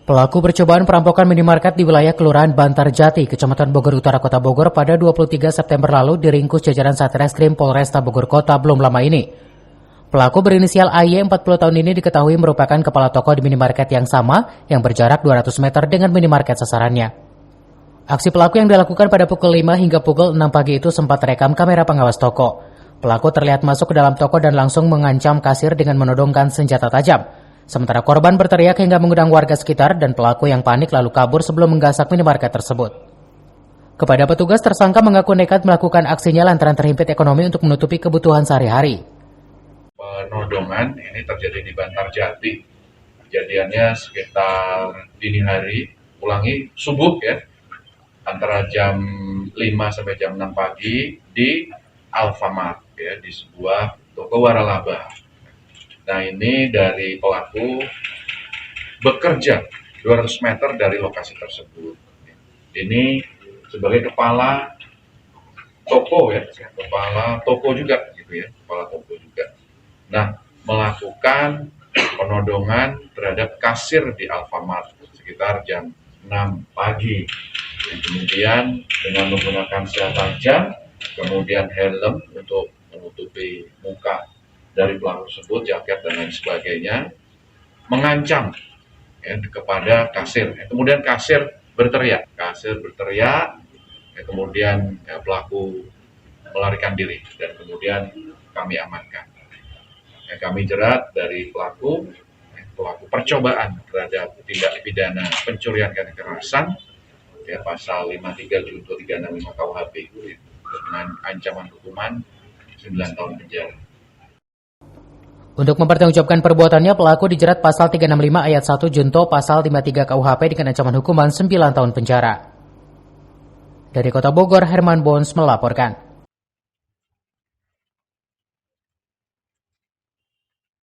Pelaku percobaan perampokan minimarket di wilayah Kelurahan Bantarjati, Kecamatan Bogor Utara, Kota Bogor pada 23 September lalu diringkus jajaran Satreskrim Polresta Bogor Kota belum lama ini. Pelaku berinisial AY 40 tahun ini diketahui merupakan kepala toko di minimarket yang sama yang berjarak 200 meter dengan minimarket sasarannya. Aksi pelaku yang dilakukan pada pukul 5 hingga pukul 6 pagi itu sempat terekam kamera pengawas toko. Pelaku terlihat masuk ke dalam toko dan langsung mengancam kasir dengan menodongkan senjata tajam. Sementara korban berteriak hingga mengundang warga sekitar dan pelaku yang panik lalu kabur sebelum menggasak minimarket tersebut. Kepada petugas, tersangka mengaku nekat melakukan aksinya lantaran terhimpit ekonomi untuk menutupi kebutuhan sehari-hari. Penodongan ini terjadi di Bantarjati. Kejadiannya sekitar dini hari, ulangi subuh ya, antara jam 5 sampai jam 6 pagi di Alfamart ya, di sebuah toko waralaba. Nah, ini dari pelaku bekerja 200 meter dari lokasi tersebut. Ini sebagai kepala toko ya, kepala toko juga gitu ya, kepala toko juga. Nah, melakukan penodongan terhadap kasir di Alfamart sekitar jam 6 pagi. Dan kemudian dengan menggunakan senjata tajam, kemudian helm untuk menutupi muka dari pelaku tersebut, jaket dan lain sebagainya, mengancam ya, kepada kasir. Kemudian kasir berteriak, kemudian ya, pelaku melarikan diri dan kemudian kami amankan. Kami jerat dari pelaku percobaan terhadap tindak pidana pencurian dan kekerasan, ya, pasal 53 junto 365 KUHP dengan ancaman hukuman 9 tahun penjara. Untuk mempertanggungjawabkan perbuatannya, pelaku dijerat pasal 365 ayat 1 junto pasal 53 KUHP dengan ancaman hukuman 9 tahun penjara. Dari Kota Bogor, Herman Bons melaporkan.